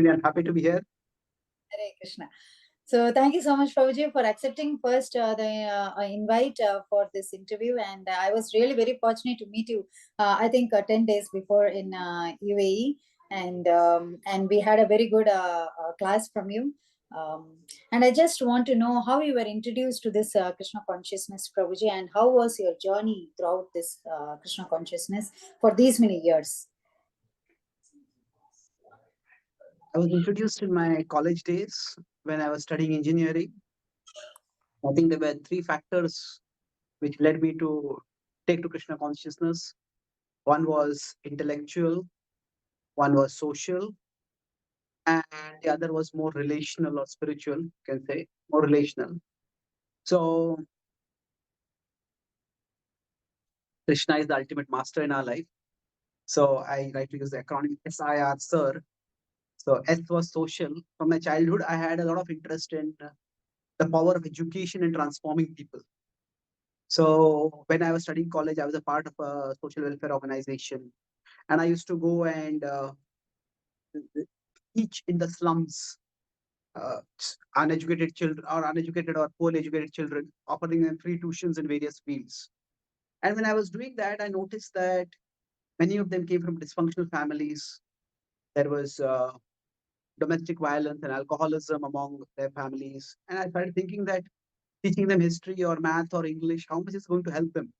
I'm happy to be here. Hare Krishna. So thank you so much, Prabhuji, for accepting first the invite for this interview. And I was really very fortunate to meet you, I think 10 days before in UAE. And we had a very good class from you. And I just want to know how you were introduced to this Krishna consciousness, Prabhuji, and how was your journey throughout this Krishna consciousness for these many years? I was introduced in my college days when I was studying engineering. I think there were three factors which led me to take to Krishna consciousness. One was intellectual, one was social, and the other was more relational or spiritual, you can say, more relational. So Krishna is the ultimate master in our life. So I like to use the acronym SIR, Sir. So S was social. From my childhood, I had a lot of interest in the power of education in transforming people. So when I was studying college, I was a part of a social welfare organization, and I used to go and teach in the slums, uneducated children or uneducated or poorly educated children, offering them free tuitions in various fields. And when I was doing that, I noticed that many of them came from dysfunctional families. There was domestic violence and alcoholism among their families, and I started thinking that teaching them history or math or English, how much is going to help them?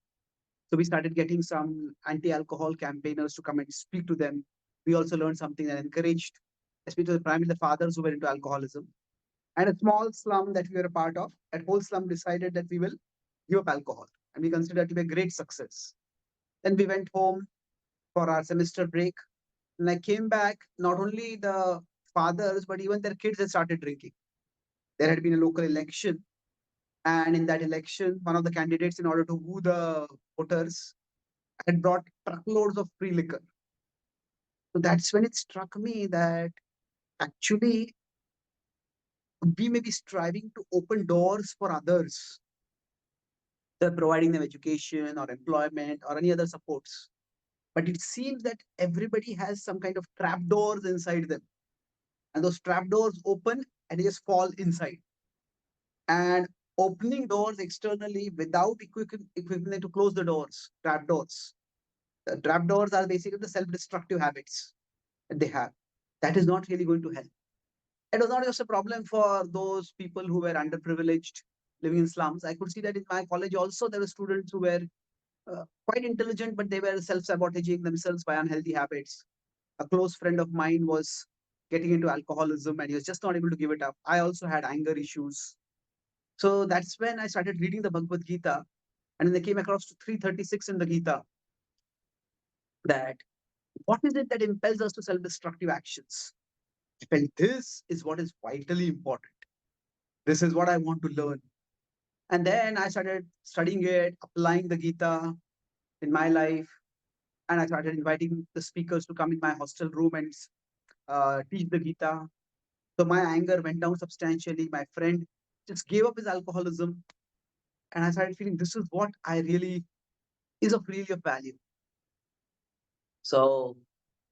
So we started getting some anti-alcohol campaigners to come and speak to them. We also learned something and encouraged, especially primarily the fathers who were into alcoholism. And a small slum that we were a part of, that whole slum decided that we will give up alcohol. And we considered it to be a great success. Then we went home for our semester break. And I came back, not only the fathers, but even their kids had started drinking. There had been a local election. And in that election, one of the candidates, in order to woo the voters, had brought truckloads of free liquor. So that's when it struck me that actually we may be striving to open doors for others. They're providing them education or employment or any other supports. But it seems that everybody has some kind of trapdoors inside them. And those trapdoors open and they just fall inside. And opening doors externally without equipping them to close the doors, trapdoors. The trapdoors are basically the self-destructive habits that they have. That is not really going to help. It was not just a problem for those people who were underprivileged living in slums. I could see that in my college also there were students who were quite intelligent, but they were self-sabotaging themselves by unhealthy habits. A close friend of mine was getting into alcoholism and he was just not able to give it up. I also had anger issues. So that's when I started reading the Bhagavad Gita, and then I came across to 336 in the Gita, that what is it that impels us to self-destructive actions? I felt this is what is vitally important. This is what I want to learn. And then I started studying it, applying the Gita in my life, and I started inviting the speakers to come in my hostel room and teach the Gita. So my anger went down substantially. My friend just gave up his alcoholism, and I started feeling this is what I really is of really of value. So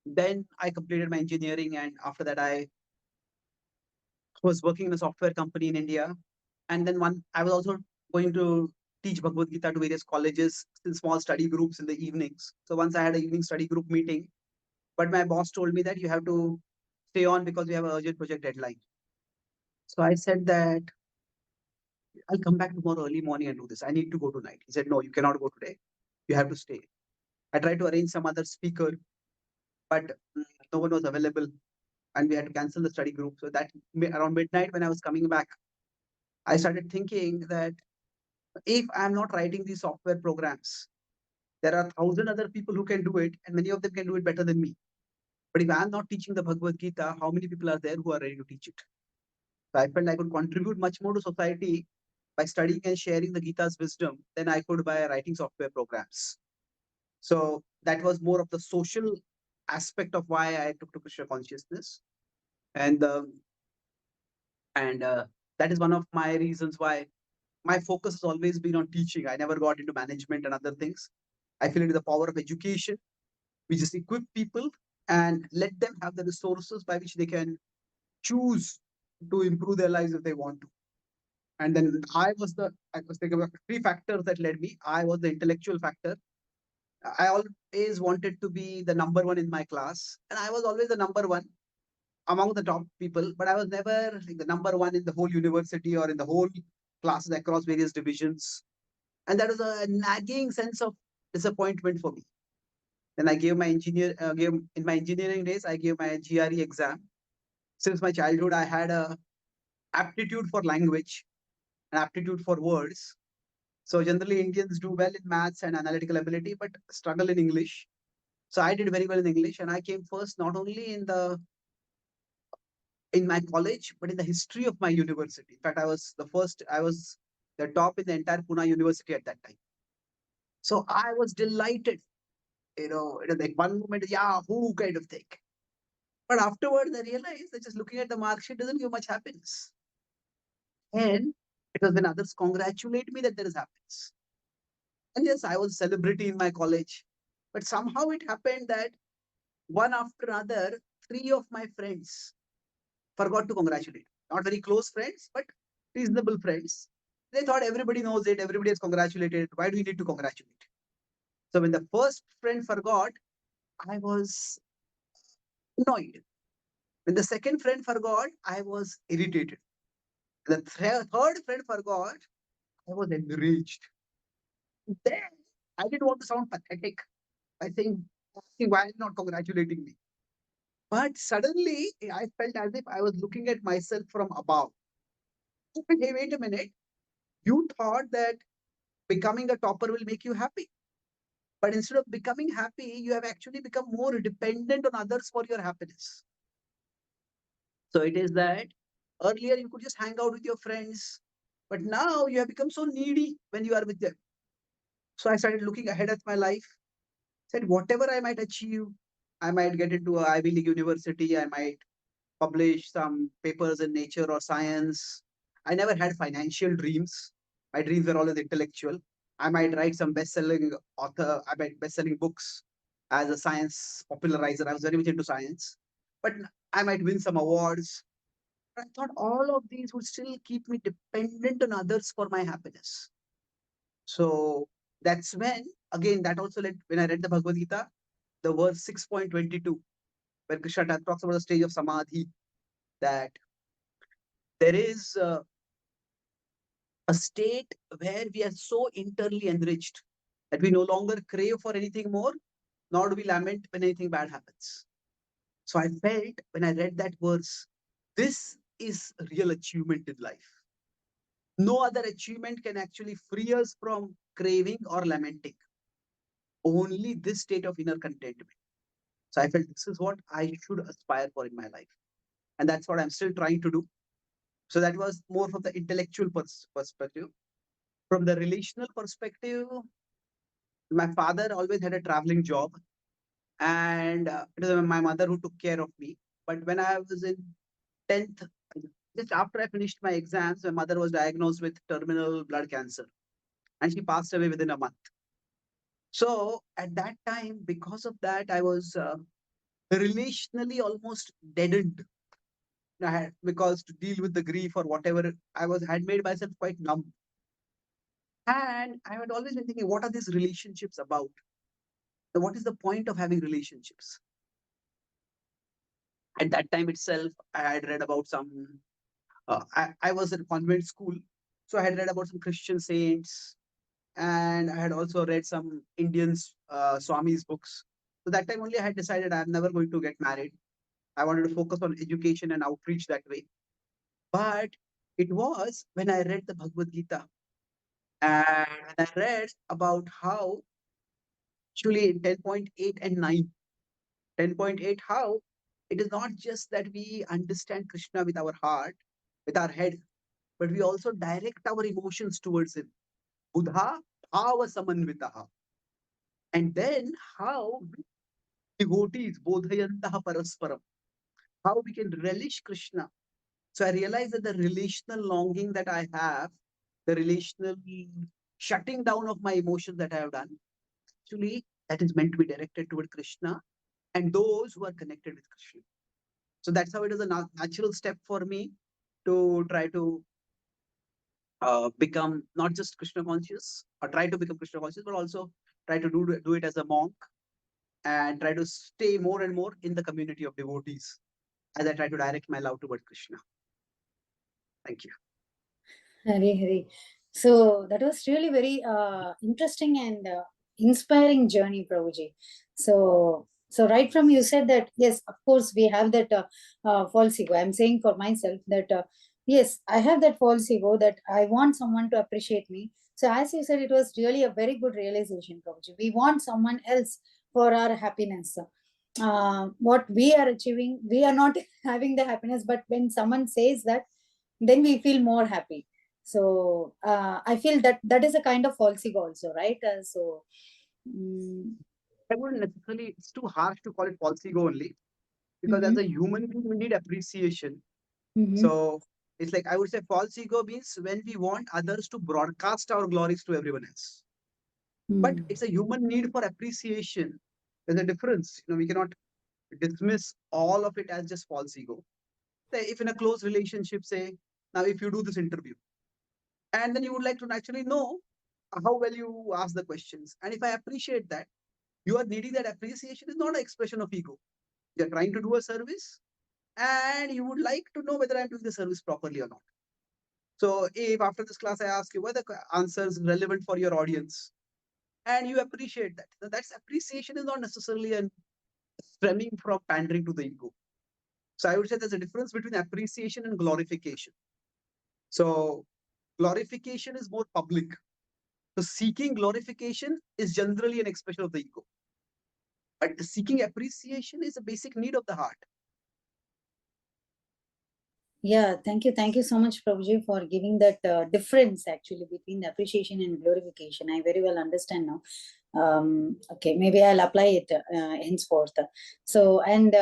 then I completed my engineering, and after that I was working in a software company in India. And then I was also going to teach Bhagavad Gita to various colleges in small study groups in the evenings. So once I had an evening study group meeting, but my boss told me that you have to stay on because we have an urgent project deadline. So I said that I'll come back tomorrow early morning and do this. I need to go tonight. He said, no, you cannot go today. You have to stay. I tried to arrange some other speaker, but no one was available and we had to cancel the study group. So that around midnight when I was coming back, I started thinking that if I'm not writing these software programs, there are 1,000 other people who can do it, and many of them can do it better than me. But if I'm not teaching the Bhagavad Gita, how many people are there who are ready to teach it? So I felt I could contribute much more to society by studying and sharing the Gita's wisdom than I could by writing software programs. So that was more of the social aspect of why I took to Krishna consciousness. And that is one of my reasons why my focus has always been on teaching. I never got into management and other things. I feel it is the power of education. We just equip people and let them have the resources by which they can choose to improve their lives if they want to. And then I was thinking about three factors that led me. I was the intellectual factor. I always wanted to be the number one in my class, and I was always the number one among the top people, but I was never like the number one in the whole university or in the whole classes across various divisions. And that was a nagging sense of disappointment for me. Then I gave gave in my engineering days, I gave my GRE exam. Since my childhood, I had a aptitude for language, an aptitude for words. So generally, Indians do well in maths and analytical ability, but struggle in English. So I did very well in English, and I came first not only in my college, but in the history of my university. In fact, I was the first. I was the top in the entire Pune University at that time. So I was delighted. Like one moment, yeah, who kind of thing. But afterwards, I realized that just looking at the mark sheet doesn't give much happiness. And it was when others congratulate me that there is happiness. And yes, I was a celebrity in my college. But somehow it happened that one after another, three of my friends forgot to congratulate. Not very close friends, but reasonable friends. They thought everybody knows it, everybody has congratulated. Why do we need to congratulate? So when the first friend forgot, I was annoyed. When the second friend forgot, I was irritated. The third friend forgot, I was enraged. Then I didn't want to sound pathetic by saying, asking why are you not congratulating me? But suddenly I felt as if I was looking at myself from above. Hey, wait a minute. You thought that becoming a topper will make you happy. But instead of becoming happy, you have actually become more dependent on others for your happiness. So it is that earlier you could just hang out with your friends, but now you have become so needy when you are with them. So I started looking ahead at my life, said whatever I might achieve, I might get into a Ivy League university, I might publish some papers in nature or science. I never had financial dreams. My dreams were always intellectual. I might write some best-selling author, I might best-selling books as a science popularizer. I was very much into science. But I might win some awards. But I thought all of these would still keep me dependent on others for my happiness. So that's when, again, that also led when I read the Bhagavad Gita, the verse 6.22, where Krishna talks about the stage of samadhi, that there is a state where we are so internally enriched that we no longer crave for anything more, nor do we lament when anything bad happens. So I felt when I read that verse, this is a real achievement in life. No other achievement can actually free us from craving or lamenting. Only this state of inner contentment. So I felt this is what I should aspire for in my life. And that's what I'm still trying to do. So that was more from the intellectual perspective. From the relational perspective, my father always had a traveling job, and it was my mother who took care of me. But when I was in 10th, just after I finished my exams, my mother was diagnosed with terminal blood cancer, and she passed away within a month. So at that time, because of that, I was relationally almost deadened. I had, because to deal with the grief or whatever, had made myself quite numb. And I had always been thinking, what are these relationships about? What is the point of having relationships? At that time itself, I had read about some. I was at a convent school, so I had read about some Christian saints, and I had also read some Indian Swami's books. So that time only I had decided I'm never going to get married. I wanted to focus on education and outreach that way. But it was when I read the Bhagavad Gita, and when I read about how actually in 10.8 and 9, 10.8, how it is not just that we understand Krishna with our heart, with our head, but we also direct our emotions towards him. Buddha bhava samanvitaha. And then how devotees bodhayantaha parasparam, how we can relish Krishna. So I realized that the relational longing that I have, the relational shutting down of my emotions that I have done, actually that is meant to be directed toward Krishna and those who are connected with Krishna. So that's how it is a natural step for me to try to become not just Krishna conscious, or try to become Krishna conscious, but also try to do it as a monk, and try to stay more and more in the community of devotees as I try to direct my love toward Krishna. Thank you. Hari Hari. So that was really very interesting and inspiring journey, Prabhuji. So right from you said that, yes, of course, we have that false ego. I'm saying for myself that, yes, I have that false ego that I want someone to appreciate me. So as you said, it was really a very good realization, Prabhuji. We want someone else for our happiness. What we are achieving, we are not having the happiness, but when someone says that, then we feel more happy. So I feel that that is a kind of false ego also, right? I wouldn't necessarily, it's too harsh to call it false ego only, because Mhm. as a human being, we need appreciation. Mhm. So it's like, I would say false ego means when we want others to broadcast our glories to everyone else. But it's a human need for appreciation. There's a difference. We cannot dismiss all of it as just false ego. Say, if in a close relationship, say, now if you do this interview, and then you would like to actually know how well you ask the questions. And if I appreciate that, you are needing that appreciation is not an expression of ego. You're trying to do a service, and you would like to know whether I'm doing the service properly or not. So if after this class I ask you whether the answer is relevant for your audience, and you appreciate that, that's appreciation is not necessarily an stemming from pandering to the ego. So I would say there's a difference between appreciation and glorification. So glorification is more public. So seeking glorification is generally an expression of the ego. But seeking appreciation is a basic need of the heart. Yeah, thank you. Thank you so much, Prabhuji, for giving that difference actually between the appreciation and glorification. I very well understand now. Okay, maybe I'll apply it henceforth. So, and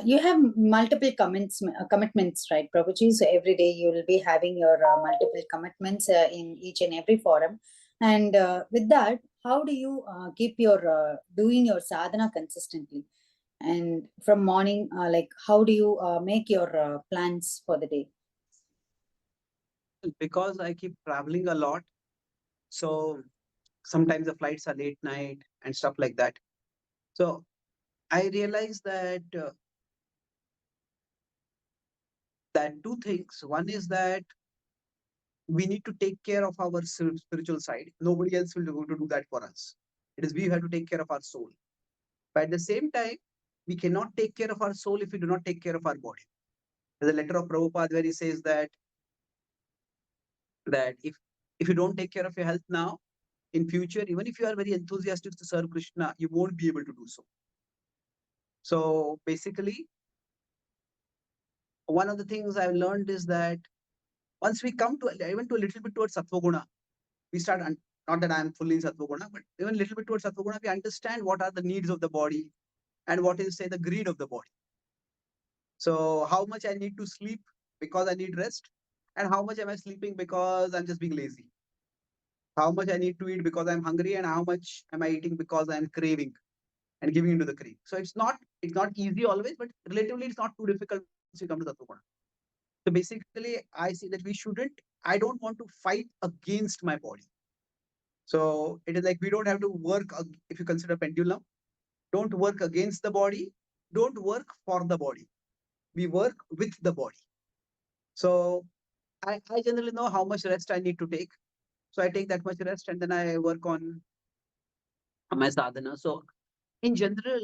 you have multiple commitments, right, Prabhuji? So every day you will be having your multiple commitments in each and every forum. And with that, how do you keep your doing your sadhana consistently? And from morning, like how do you make your plans for the day? Because I keep traveling a lot, so sometimes the flights are late night and stuff like that. So I realized that two things. One is that we need to take care of our spiritual side. Nobody else will go to do that for us. It is we who have to take care of our soul. But at the same time, we cannot take care of our soul if we do not take care of our body. There's a letter of Prabhupada where he says that if you don't take care of your health now, in future, even if you are very enthusiastic to serve Krishna, you won't be able to do so. So basically, one of the things I've learned is that once we come to even to a little bit towards Sattva-guna, we start, not that I'm fully in Sattva-guna, but even a little bit towards Sattva-guna, we understand what are the needs of the body and what is, say, the greed of the body. So how much I need to sleep because I need rest, and how much am I sleeping because I'm just being lazy. How much I need to eat because I'm hungry, and how much am I eating because I'm craving and giving into the craving. So it's not easy always, but relatively it's not too difficult once you come to Sattva-guna. So basically, I see that we shouldn't, I don't want to fight against my body. So it is like we don't have to work, if you consider pendulum, don't work against the body, don't work for the body. We work with the body. So I generally know how much rest I need to take. So I take that much rest and then I work on my sadhana. So in general,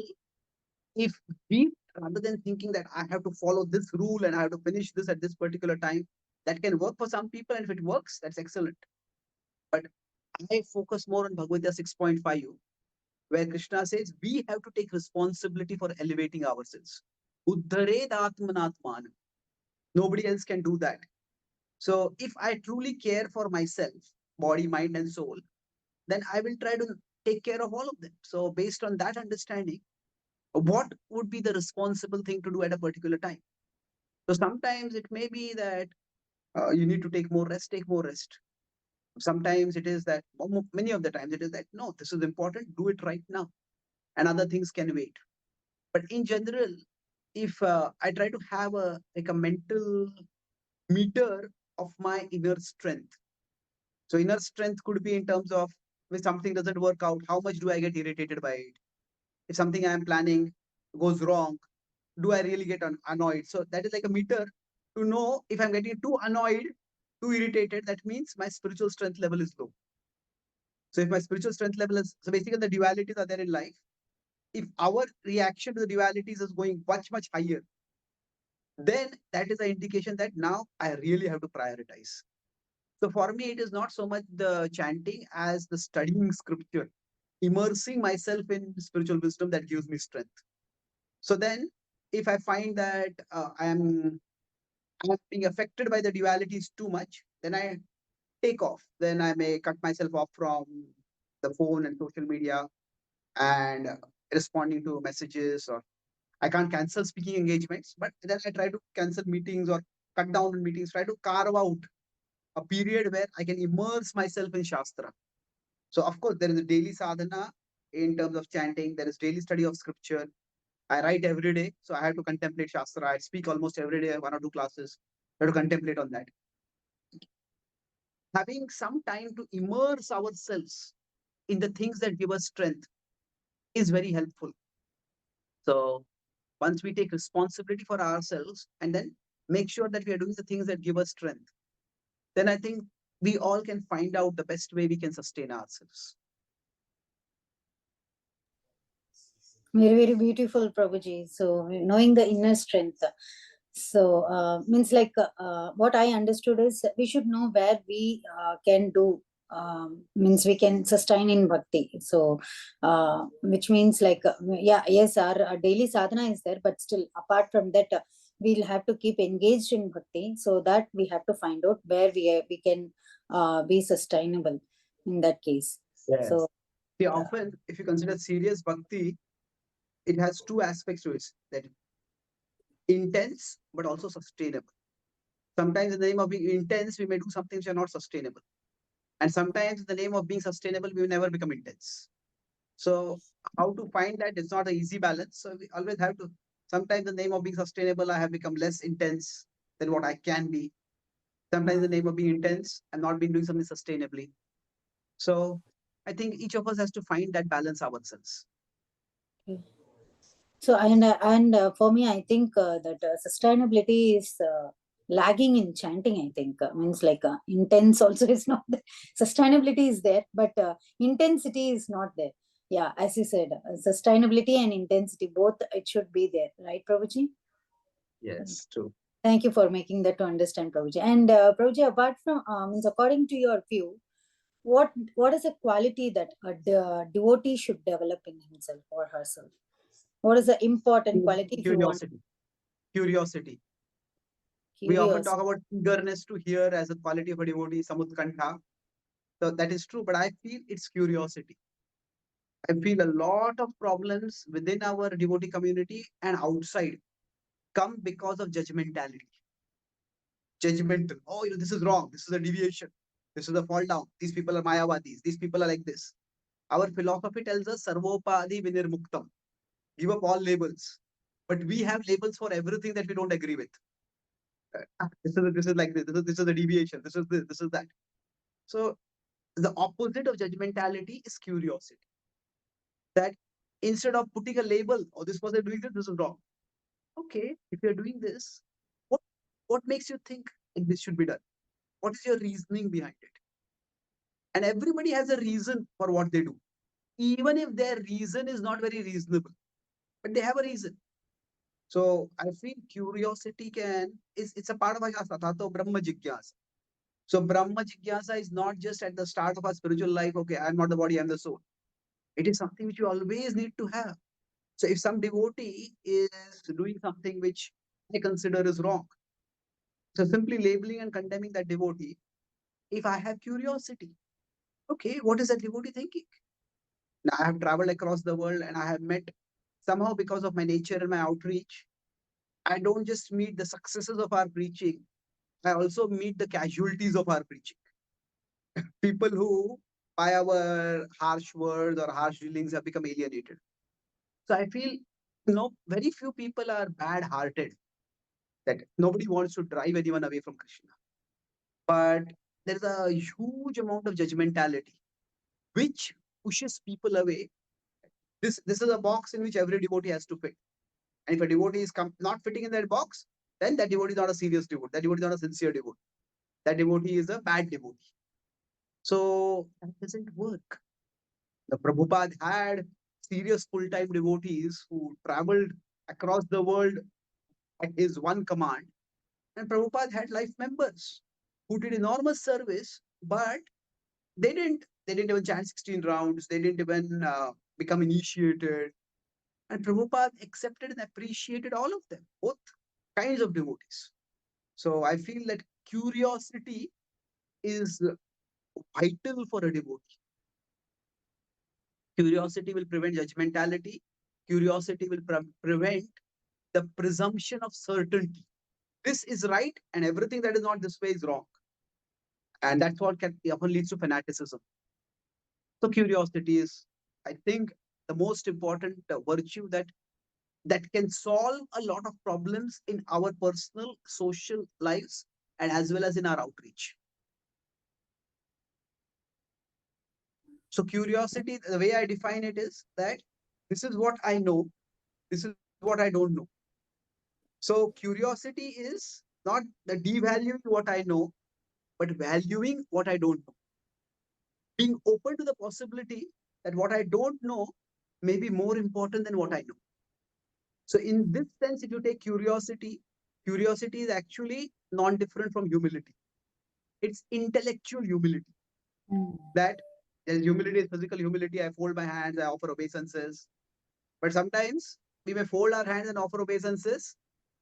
if we, rather than thinking that I have to follow this rule and I have to finish this at this particular time, that can work for some people. And if it works, that's excellent. But I focus more on Bhagavad Gita 6.5, where Krishna says we have to take responsibility for elevating ourselves. Uddhared atmanatmanam. Nobody else can do that. So if I truly care for myself, body, mind, and soul, then I will try to take care of all of them. So based on that understanding, what would be the responsible thing to do at a particular time? So sometimes it may be that you need to take more rest, take more rest. Sometimes it is that, many of the times it is that, no, this is important, do it right now. And other things can wait. But in general, if I try to have a mental meter of my inner strength. So inner strength could be in terms of if something doesn't work out, how much do I get irritated by it? If something I am planning goes wrong, do I really get annoyed? So that is like a meter to know if I'm getting too annoyed, too irritated, that means my spiritual strength level is low. So if my spiritual strength level is, so basically the dualities are there in life. If our reaction to the dualities is going much, much higher, then that is an indication that now I really have to prioritize. So for me, it is not so much the chanting as the studying scripture, immersing myself in spiritual wisdom that gives me strength. So then, if I find that I'm being affected by the dualities too much, then I take off. Then I may cut myself off from the phone and social media and responding to messages, or I can't cancel speaking engagements, but then I try to cancel meetings or cut down on meetings, try to carve out a period where I can immerse myself in Shastra. So, of course, there is a daily sadhana in terms of chanting, there is daily study of scripture. I write every day, so I have to contemplate Shastra. I speak almost every day, one or two classes. I have to contemplate on that. Having some time to immerse ourselves in the things that give us strength is very helpful. So, once we take responsibility for ourselves and then make sure that we are doing the things that give us strength, then I think we all can find out the best way we can sustain ourselves. Very, very beautiful, Prabhuji. So knowing the inner strength. So means like what I understood is we should know where we can do, means we can sustain in bhakti. So which means like yeah, yes, our daily sadhana is there, but still apart from that, we'll have to keep engaged in bhakti, so that we have to find out where we can be sustainable in that case. Yes. So See, often if you consider serious bhakti, it has two aspects to it, that intense but also sustainable. Sometimes in the name of being intense, we may do something which are not sustainable. And sometimes in the name of being sustainable, we will never become intense. So how to find that is not an easy balance. So we always have to, sometimes in the name of being sustainable, I have become less intense than what I can be. Sometimes in the name of being intense, I'm not been doing something sustainably. So I think each of us has to find that balance ourselves. so and for me, I think that sustainability is lagging in chanting. I think means like intense also is not there. Sustainability is there, but intensity is not there. Yeah, as you said, sustainability and intensity both it should be there, right, Prabhuji? Yes, true. Thank you for making that to understand, Prabhuji. And Prabhuji, apart from means according to your view, what is a quality that a devotee should develop in himself or herself? What is the important quality if you want? Curiosity. Curiosity. We often Curious. talk about eagerness to hear as a quality of a devotee, samutkantha. So that is true, but I feel it's curiosity. I feel a lot of problems within our devotee community and outside come because of judgmentality. Judgmental. Oh, this is wrong. This is a deviation. This is a fall down. These people are Mayavadis. These people are like this. Our philosophy tells us sarvopadi vinirmuktam. Give up all labels. But we have labels for everything that we don't agree with. This is like this. This is a deviation. This is this. This is that. So the opposite of judgmentality is curiosity. That instead of putting a label, oh, this person doing this is wrong. Okay, if you're doing this, what what makes you think this should be done? What is your reasoning behind it? And everybody has a reason for what they do, even if their reason is not very reasonable, but they have a reason. So I feel curiosity is it's a part of our Shastra, Brahma Jigyasa. So Brahma Jigyasa is not just at the start of our spiritual life, okay, I'm not the body, I'm the soul. It is something which you always need to have. So if some devotee is doing something which I consider is wrong, so simply labeling and condemning that devotee, if I have curiosity, okay, what is that devotee thinking? Now, I have traveled across the world and I have met somehow because of my nature and my outreach. I don't just meet the successes of our preaching, I also meet the casualties of our preaching. People who, by our harsh words or harsh dealings, have become alienated. So I feel No, very few people are bad-hearted, that nobody wants to drive anyone away from Krishna. But there's a huge amount of judgmentality which pushes people away. This is a box in which every devotee has to fit. And if a devotee is not fitting in that box, then that devotee is not a serious devotee. That devotee is not a sincere devotee. That devotee is a bad devotee. So that doesn't work. The Prabhupada had serious full-time devotees who traveled across the world at his one command. And Prabhupada had life members who did enormous service, but they didn't even chant 16 rounds. They didn't even become initiated. And Prabhupada accepted and appreciated all of them, both kinds of devotees. So I feel that curiosity is vital for a devotee. Curiosity will prevent judgmentality. Curiosity will prevent the presumption of certainty. This is right, and everything that is not this way is wrong. And that's what often leads to fanaticism. So curiosity is, I think, the most important virtue that can solve a lot of problems in our personal, social lives, and as well as in our outreach. So curiosity, the way I define it is that this is what I know, this is what I don't know. So curiosity is not the devaluing what I know, but valuing what I don't know. Being open to the possibility that what I don't know may be more important than what I know. So in this sense, if you take curiosity, curiosity is actually non-different from humility. It's intellectual humility. That there's humility is physical humility. I fold my hands, I offer obeisances. But sometimes we may fold our hands and offer obeisances.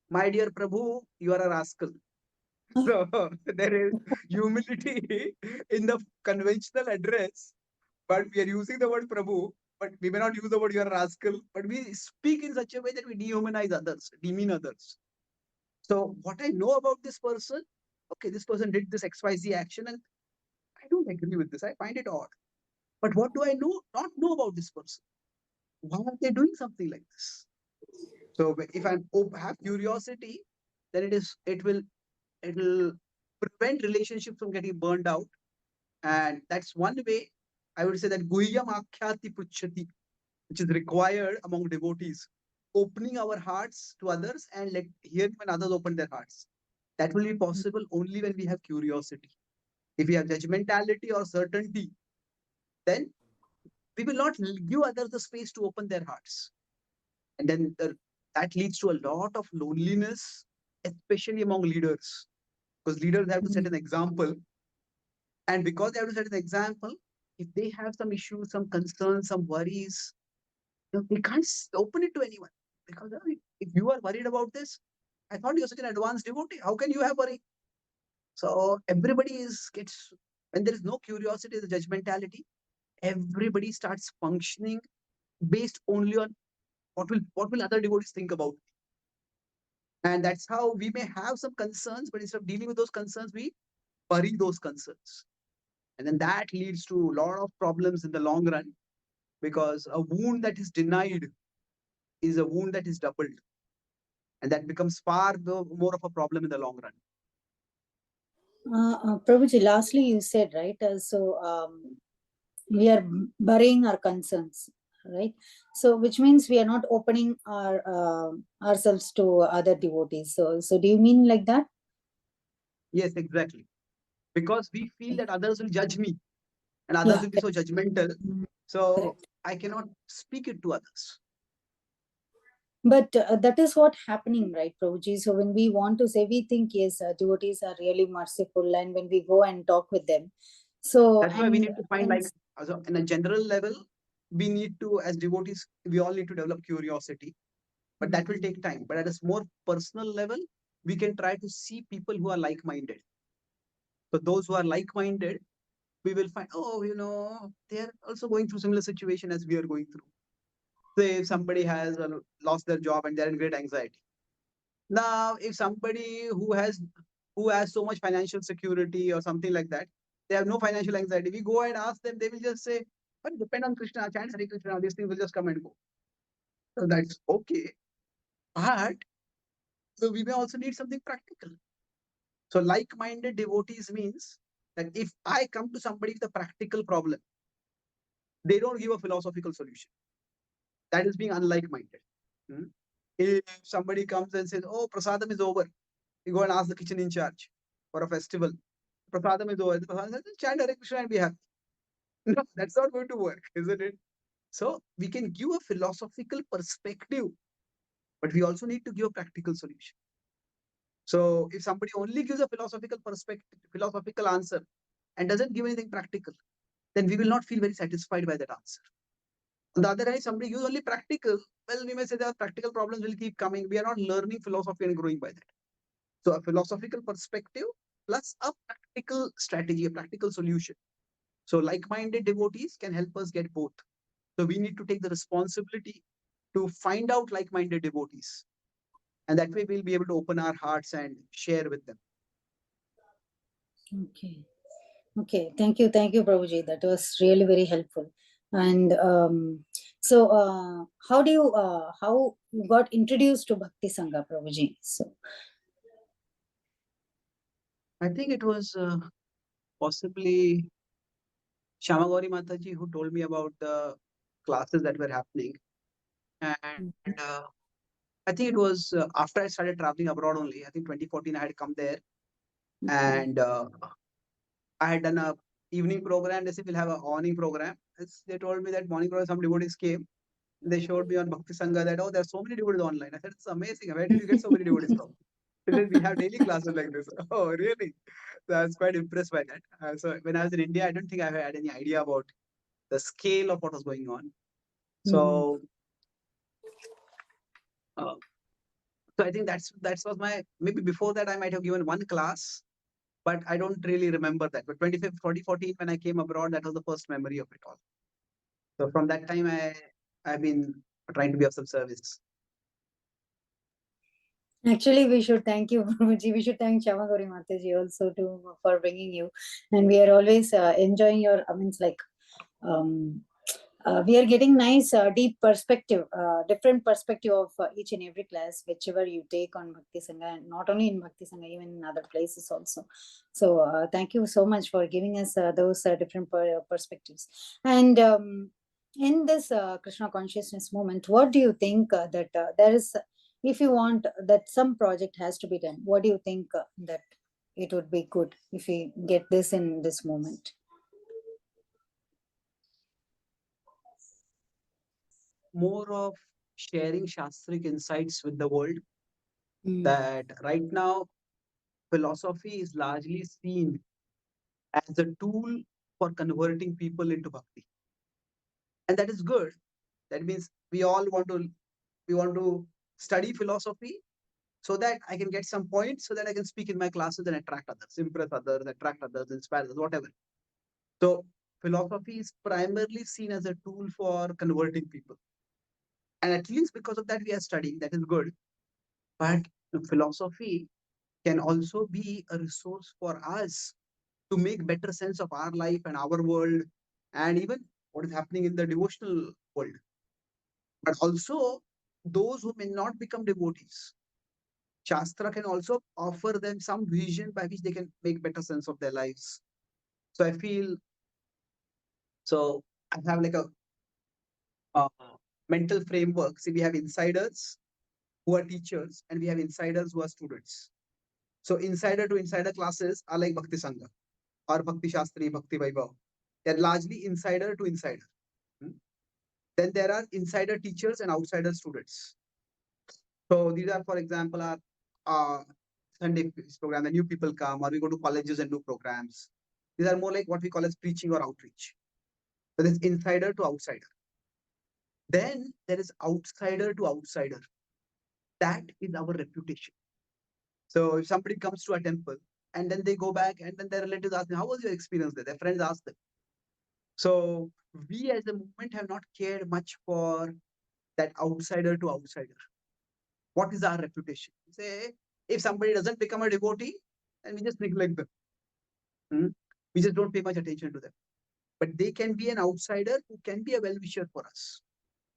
My dear Prabhu, you are a rascal. So there is humility in the conventional address, but we are using the word Prabhu, but we may not use the word you are a rascal, but we speak in such a way that we dehumanize others, demean others. So what I know about this person, okay, this person did this XYZ action and I don't agree with this. I find it odd. But what do I not know about this person? Why are they doing something like this? So if I have curiosity, then it will prevent relationships from getting burned out. And that's one way I would say that guhyam akhyati puchati, which is required among devotees, opening our hearts to others and hearing when others open their hearts. That will be possible only when we have curiosity. If we have judgmentality or certainty, then we will not give others the space to open their hearts. And then that leads to a lot of loneliness, especially among leaders, because leaders have to set an example. And because they have to set an example, if they have some issues, some concerns, some worries, they can't open it to anyone. Because if you are worried about this, I thought you're such an advanced devotee. How can you have worry? So everybody gets, when there is no curiosity, the judgmentality, everybody starts functioning based only on what will other devotees think about me. And that's how we may have some concerns, but instead of dealing with those concerns, we bury those concerns. And then that leads to a lot of problems in the long run, because a wound that is denied is a wound that is doubled. And that becomes far more of a problem in the long run. Prabhuji, lastly, you said, right? We are burying our concerns, right? So, which means we are not opening ourselves to other devotees. So do you mean like that? Yes, exactly. Because we feel that others will judge me and others will be so judgmental. So correct. I cannot speak it to others. But that is what happening, right, Prabhuji? So when we want to say, we think, yes, devotees are really merciful, and when we go and talk with them, so that's why we need to find, like, in a general level, we need to, as devotees, we all need to develop curiosity, but that will take time. But at a more personal level, we can try to see people who are like-minded. So those who are like-minded, we will find, they're also going through similar situation as we are going through. Say if somebody has lost their job and they're in great anxiety. Now, if somebody who has so much financial security or something like that, they have no financial anxiety, we go and ask them, they will just say, but depend on Krishna, chant Hare Krishna, these things will just come and go. So that's okay. But so we may also need something practical. So like-minded devotees means that if I come to somebody with a practical problem, they don't give a philosophical solution. That is being unlike-minded. Hmm? If somebody comes and says, "Oh, prasadam is over," you go and ask the kitchen in charge for a festival. Prasadam is over. The prasadam says, "Chant Hare Krishna and be happy." No, that's not going to work, isn't it? So we can give a philosophical perspective, but we also need to give a practical solution. So if somebody only gives a philosophical perspective, philosophical answer, and doesn't give anything practical, then we will not feel very satisfied by that answer. On the other hand, if somebody gives only practical, well, we may say that practical problems will keep coming. We are not learning philosophy and growing by that. So a philosophical perspective plus a practical strategy, a practical solution. So like-minded devotees can help us get both. So we need to take the responsibility to find out like-minded devotees. And that way we'll be able to open our hearts and share with them. Okay. Okay. Thank you. Thank you, Prabhuji. That was really very helpful. And so, how you got introduced to Bhakti Sanga, Prabhuji? So, I think it was possibly Shamagori Mataji who told me about the classes that were happening. And I think it was after I started traveling abroad only. I think 2014 I had come there and I had done a evening program. They said we'll have a morning program. They told me that morning program some devotees came. They showed me on Bhakti Sanga that, oh, there are so many devotees online. I said, it's amazing. Where did you get so many devotees from? They said, we have daily classes like this. Oh, really? So I was quite impressed by that. So when I was in India, I don't think I had any idea about the scale of what was going on. So, uh, so I think that was my, maybe before that I might have given one class, but I don't really remember that. But 2014, when I came abroad, that was the first memory of it all. So from that time, I've been trying to be of some service. actually, we should thank you, Prabhuji. We should thank Shamagori Mataji also too for bringing you. And we are always enjoying your, we are getting nice deep perspective, different perspective of each and every class, whichever you take on Bhakti Sangha, and not only in Bhakti Sangha, even in other places also. So thank you so much for giving us those different perspectives. And in this Krishna consciousness movement, what do you think that there is, if you want that some project has to be done, what do you think that it would be good if we get this in this moment? More of sharing Shastric insights with the world. That right now, philosophy is largely seen as a tool for converting people into bhakti. And that is good. That means we want to study philosophy so that I can get some points, so that I can speak in my classes and attract others, impress others, attract others, inspire others, whatever. So philosophy is primarily seen as a tool for converting people. And at least because of that, we are studying. That is good. But philosophy can also be a resource for us to make better sense of our life and our world, and even what is happening in the devotional world. But also, those who may not become devotees, Shastra can also offer them some vision by which they can make better sense of their lives. So I feel, so I have like a uh, mental framework. See, we have insiders who are teachers, and we have insiders who are students. So insider to insider classes are like Bhakti Sangha or Bhakti Shastri, Bhakti Vaibhav. They're largely insider to insider. Hmm. Then there are insider teachers and outsider students. So these are, for example, our Sunday program. The new people come, or we go to colleges and do programs. These are more like what we call as preaching or outreach. So there's insider to outsider. Then there is outsider to outsider. That is our reputation. So if somebody comes to a temple and then they go back and then their relatives ask them, how was your experience there? Their friends ask them. So we as a movement have not cared much for that outsider to outsider. What is our reputation? Say, if somebody doesn't become a devotee, then we just neglect them. Hmm? We just don't pay much attention to them. But they can be an outsider who can be a well-wisher for us.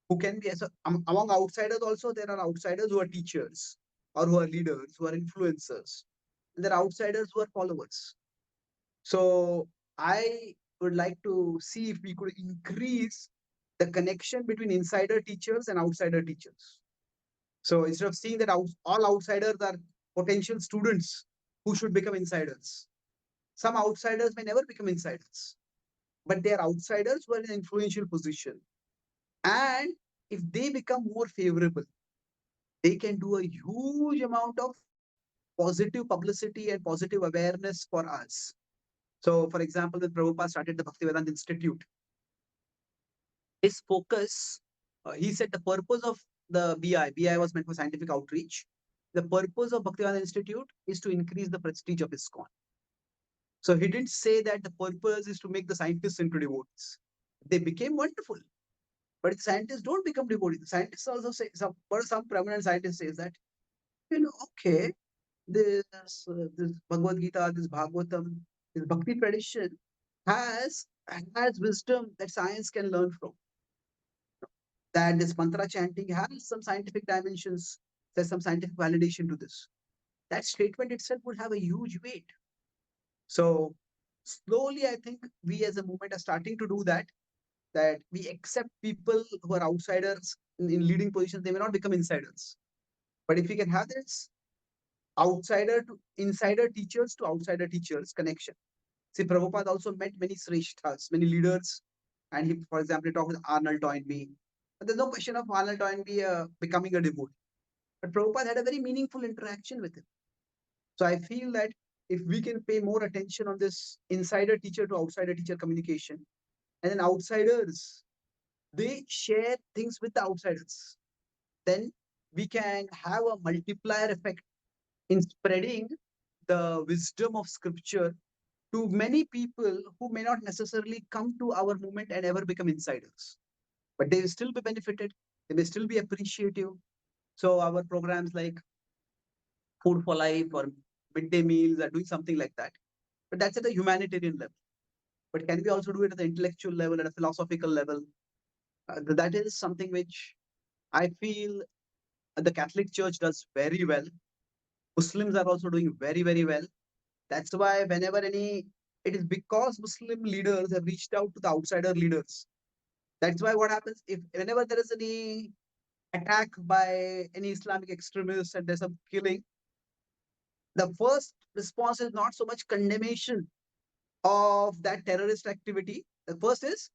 who can be, so among outsiders also, there are outsiders who are teachers or who are leaders, who are influencers. And there are outsiders who are followers. So I would like to see if we could increase the connection between insider teachers and outsider teachers. So instead of seeing that all outsiders are potential students who should become insiders, some outsiders may never become insiders, but they are outsiders who are in an influential position. And if they become more favorable, they can do a huge amount of positive publicity and positive awareness for us. So, for example, when Prabhupada started the Bhaktivedanta Institute, his focus, he said the purpose of the BI was meant for scientific outreach. The purpose of Bhaktivedanta Institute is to increase the prestige of ISKCON. So he didn't say that the purpose is to make the scientists into devotees. They became wonderful, but the scientists don't become devotees. The scientists also say, some prominent scientist says that, okay, this Bhagavad Gita, this Bhagavatam, this Bhakti tradition has wisdom that science can learn from. That this mantra chanting has some scientific dimensions, there's some scientific validation to this. That statement itself would have a huge weight. So slowly, I think we as a movement are starting to do that, that we accept people who are outsiders in leading positions. They may not become insiders. But if we can have this outsider to insider teachers to outsider teachers connection. See, Prabhupada also met many sreshthas, many leaders, and he, for example, he talked with Arnold Toynbee. But there's no question of Arnold Toynbee becoming a devotee. But Prabhupada had a very meaningful interaction with him. So I feel that if we can pay more attention on this insider teacher to outsider teacher communication, and then outsiders, they share things with the outsiders, then we can have a multiplier effect in spreading the wisdom of scripture to many people who may not necessarily come to our movement and ever become insiders. But they will still be benefited, they may still be appreciative. So our programs like Food for Life or midday meals are doing something like that. But that's at a humanitarian level. But can we also do it at the intellectual level, at a philosophical level? That is something which I feel the Catholic Church does very well. Muslims are also doing very, very well. That's why whenever it is because Muslim leaders have reached out to the outsider leaders. That's why what happens if whenever there is any attack by any Islamic extremists and there's some killing, the first response is not so much condemnation of that terrorist activity. The first is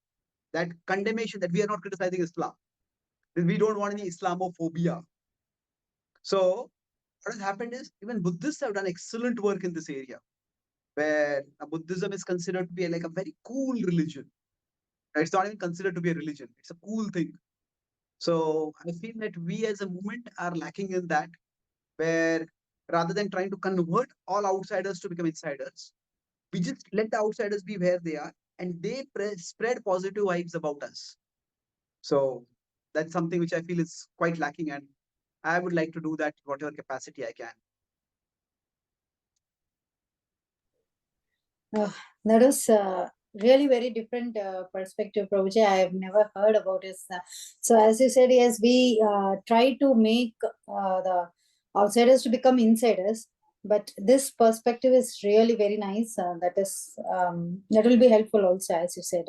that condemnation that we are not criticizing Islam. That we don't want any Islamophobia. So what has happened is even Buddhists have done excellent work in this area, where Buddhism is considered to be like a very cool religion. It's not even considered to be a religion. It's a cool thing. So I feel that we as a movement are lacking in that, where rather than trying to convert all outsiders to become insiders, we just let the outsiders be where they are and they spread positive vibes about us. So that's something which I feel is quite lacking, and I would like to do that whatever capacity I can. That was really very different perspective, Prabhuji. I have never heard about this. So as you said, yes, we try to make the outsiders to become insiders, but this perspective is really very nice. That will be helpful also, as you said.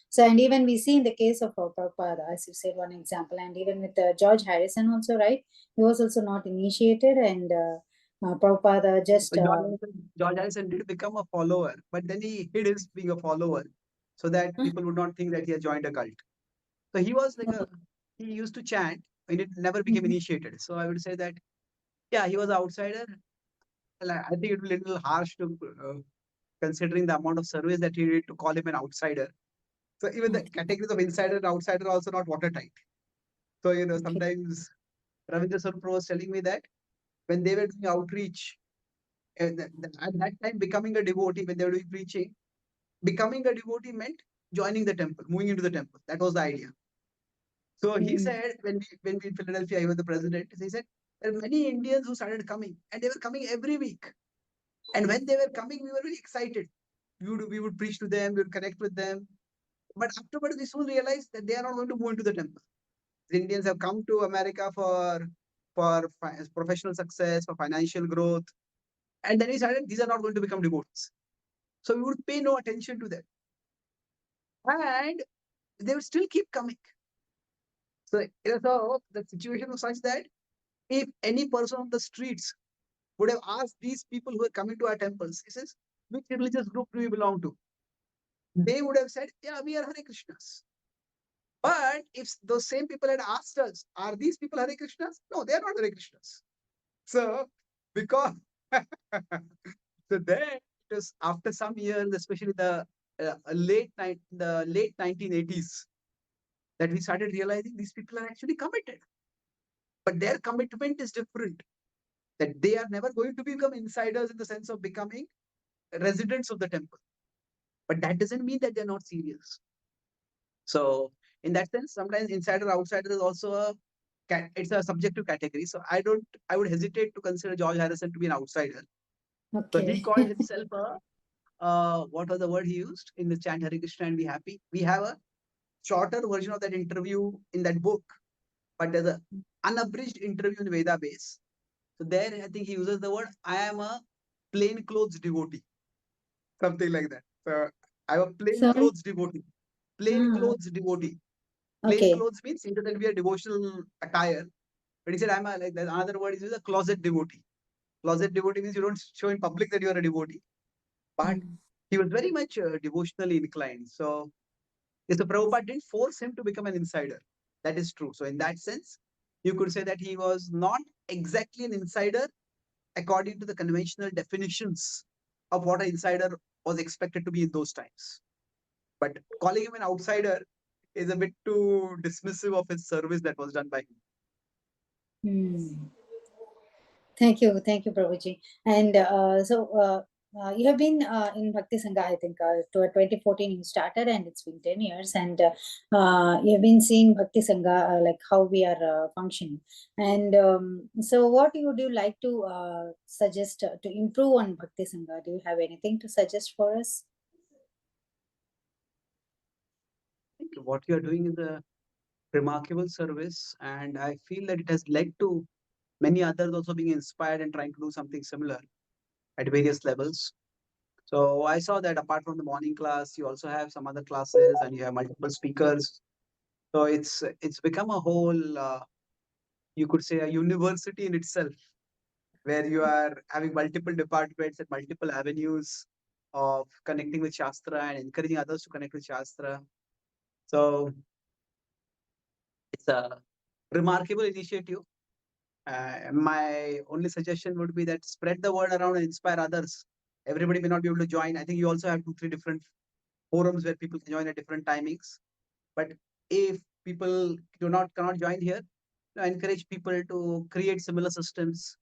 So, and even we see in the case of Prabhupada, as you said, one example, and even with George Harrison also, right? He was also not initiated, and Prabhupada just. George Harrison did become a follower, but then he hid his being a follower so that people would not think that he had joined a cult. So he was like he used to chant and it never became initiated. So I would say that, yeah, he was an outsider. Well, I think it would be a little harsh to considering the amount of service that he did to call him an outsider. So even the categories of insider and outsider are also not watertight. So, sometimes Ravindra Sarpro was telling me that when they were doing outreach, at that time, becoming a devotee, when they were doing preaching, becoming a devotee meant joining the temple, moving into the temple. That was the idea. So he said, when we in Philadelphia, he was the president, he said, there are many Indians who started coming, and they were coming every week. And when they were coming, we were very excited. We would preach to them, we would connect with them. But afterwards, we soon realized that they are not going to move into the temple. Indians have come to America for professional success, for financial growth, and then we decided these are not going to become devotees. So we would pay no attention to them, and they would still keep coming. So, so the situation was such that if any person on the streets would have asked these people who are coming to our temples, he says, which religious group do you belong to? They would have said, yeah, we are Hare Krishnas. But if those same people had asked us, are these people Hare Krishnas? No, they are not Hare Krishnas. So, because so then it was after some years, especially the late 1980s, that we started realizing these people are actually committed, but their commitment is different. That they are never going to become insiders in the sense of becoming residents of the temple, but that doesn't mean that they're not serious. So in that sense, sometimes insider outsider is also it's a subjective category. So I would hesitate to consider George Harrison to be an outsider. So he Okay. called himself what was the word he used in the chant Hare Krishna and be happy. We have a shorter version of that interview in that book, but there's an unabridged interview in Veda base. So there, I think he uses the word, I am a plain clothes devotee, something like that. So I'm a plain Sorry. clothes devotee. Plain Ah, clothes devotee. Plain okay. clothes means either that we are devotional attire, but he said, I'm a, like, there's another word is a closet devotee. Closet devotee means you don't show in public that you are a devotee, but Mm. he was very much devotionally inclined. So, yes, the Prabhupada didn't force him to become an insider. That is true. So, in that sense, you could say that he was not exactly an insider according to the conventional definitions of what an insider was expected to be in those times. But calling him an outsider is a bit too dismissive of his service that was done by him. Hmm. Thank you, Prabhuji. And you have been in Bhakti Sangha, I think, to 2014 you started, and it's been 10 years. And you have been seeing Bhakti Sangha, like how we are functioning. And so, what would you like to suggest to improve on Bhakti Sangha? Do you have anything to suggest for us? I think what you are doing is a remarkable service, and I feel that it has led to many others also being inspired and trying to do something similar at various levels. So I saw that apart from the morning class, you also have some other classes and you have multiple speakers. So it's become a whole, you could say, a university in itself, where you are having multiple departments and multiple avenues of connecting with Shastra and encouraging others to connect with Shastra. So it's a remarkable initiative. My only suggestion would be that spread the word around and inspire others. Everybody may not be able to join. I think you also have 2, 3 different forums where people can join at different timings. But if people cannot join here, encourage people to create similar systems.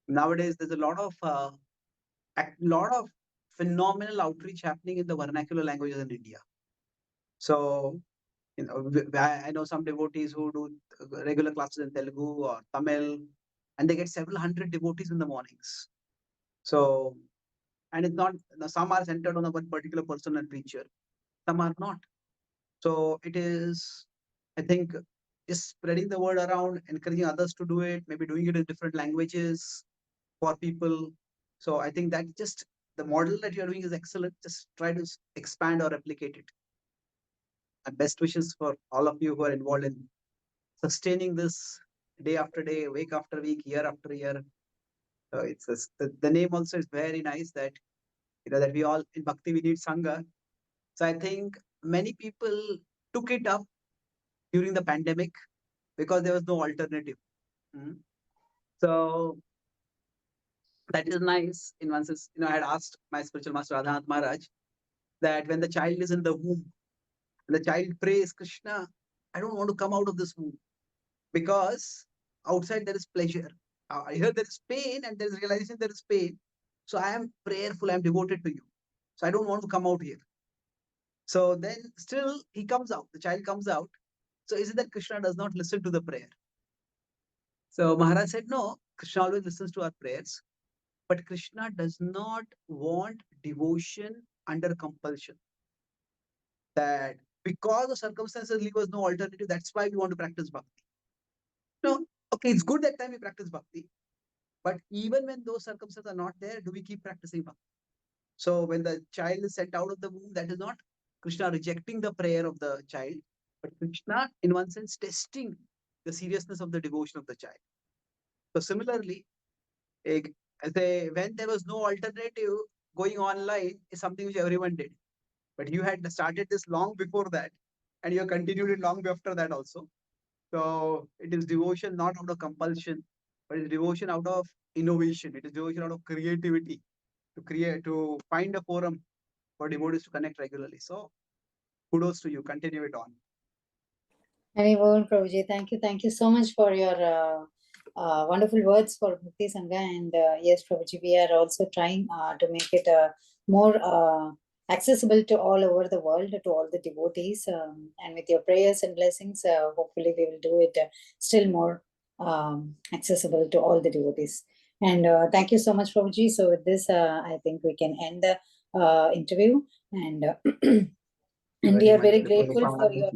Nowadays, there's a lot of phenomenal outreach happening in the vernacular languages in India. So I know some devotees who do regular classes in Telugu or Tamil, and they get several hundred devotees in the mornings. So, and it's not, some are centered on a one particular person and preacher, some are not. So it is, I think, just spreading the word around, encouraging others to do it, maybe doing it in different languages for people. So I think that just the model that you're doing is excellent. Just try to expand or replicate it. And best wishes for all of you who are involved in sustaining this day after day, week after week, year after year. So the name also is very nice, that that we all in Bhakti we need Sangha. So I think many people took it up during the pandemic because there was no alternative. Mhm. So that is nice. In one sense, I had asked my spiritual master Radhanath Maharaj that when the child is in the womb, the child prays, Krishna, I don't want to come out of this womb, because outside there is pleasure. Here there is pain and there is realization there is pain. So I am prayerful, I am devoted to you. So I don't want to come out here. So then still he comes out, the child comes out. So is it that Krishna does not listen to the prayer? So Maharaj said, no, Krishna always listens to our prayers, but Krishna does not want devotion under compulsion. That because the circumstances leave us no alternative. That's why we want to practice bhakti. No, okay, it's good that time we practice bhakti, but even when those circumstances are not there, do we keep practicing bhakti? So when the child is sent out of the womb, that is not Krishna rejecting the prayer of the child, but Krishna, in one sense, testing the seriousness of the devotion of the child. So similarly, when there was no alternative, going online is something which everyone did. But you had started this long before that, and you continued it long after that also. So it is devotion not out of compulsion, but it's devotion out of innovation. It is devotion out of creativity to find a forum for devotees to connect regularly. So kudos to you. Continue it on. Haribol, Prabhuji, thank you so much for your wonderful words for Bhakti Sanga. And yes, Prabhuji, we are also trying to make it more accessible to all over the world, to all the devotees. And with your prayers and blessings, hopefully we will do it still more accessible to all the devotees. And thank you so much, Prabhuji. So with this, I think we can end the interview. And and we are very grateful for your.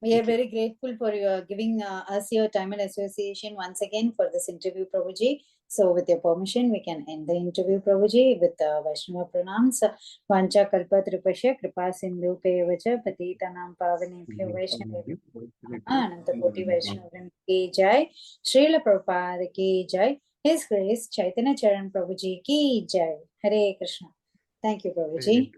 We are very grateful for your giving us your time and association once again for this interview, Prabhuji. So with your permission, we can end the interview, Prabhuji, with Vaishnava pranams. Vancha kalpa tripasya kripa sindhu pevacha patitanam pavanebhyo Vaishnavebhyo Ananta Koti Vaishnavim ki jai. Srila Prabhupada ki jai. His Grace Chaitanya Charan Prabhuji ki jai. Hare Krishna. Thank you, Prabhuji.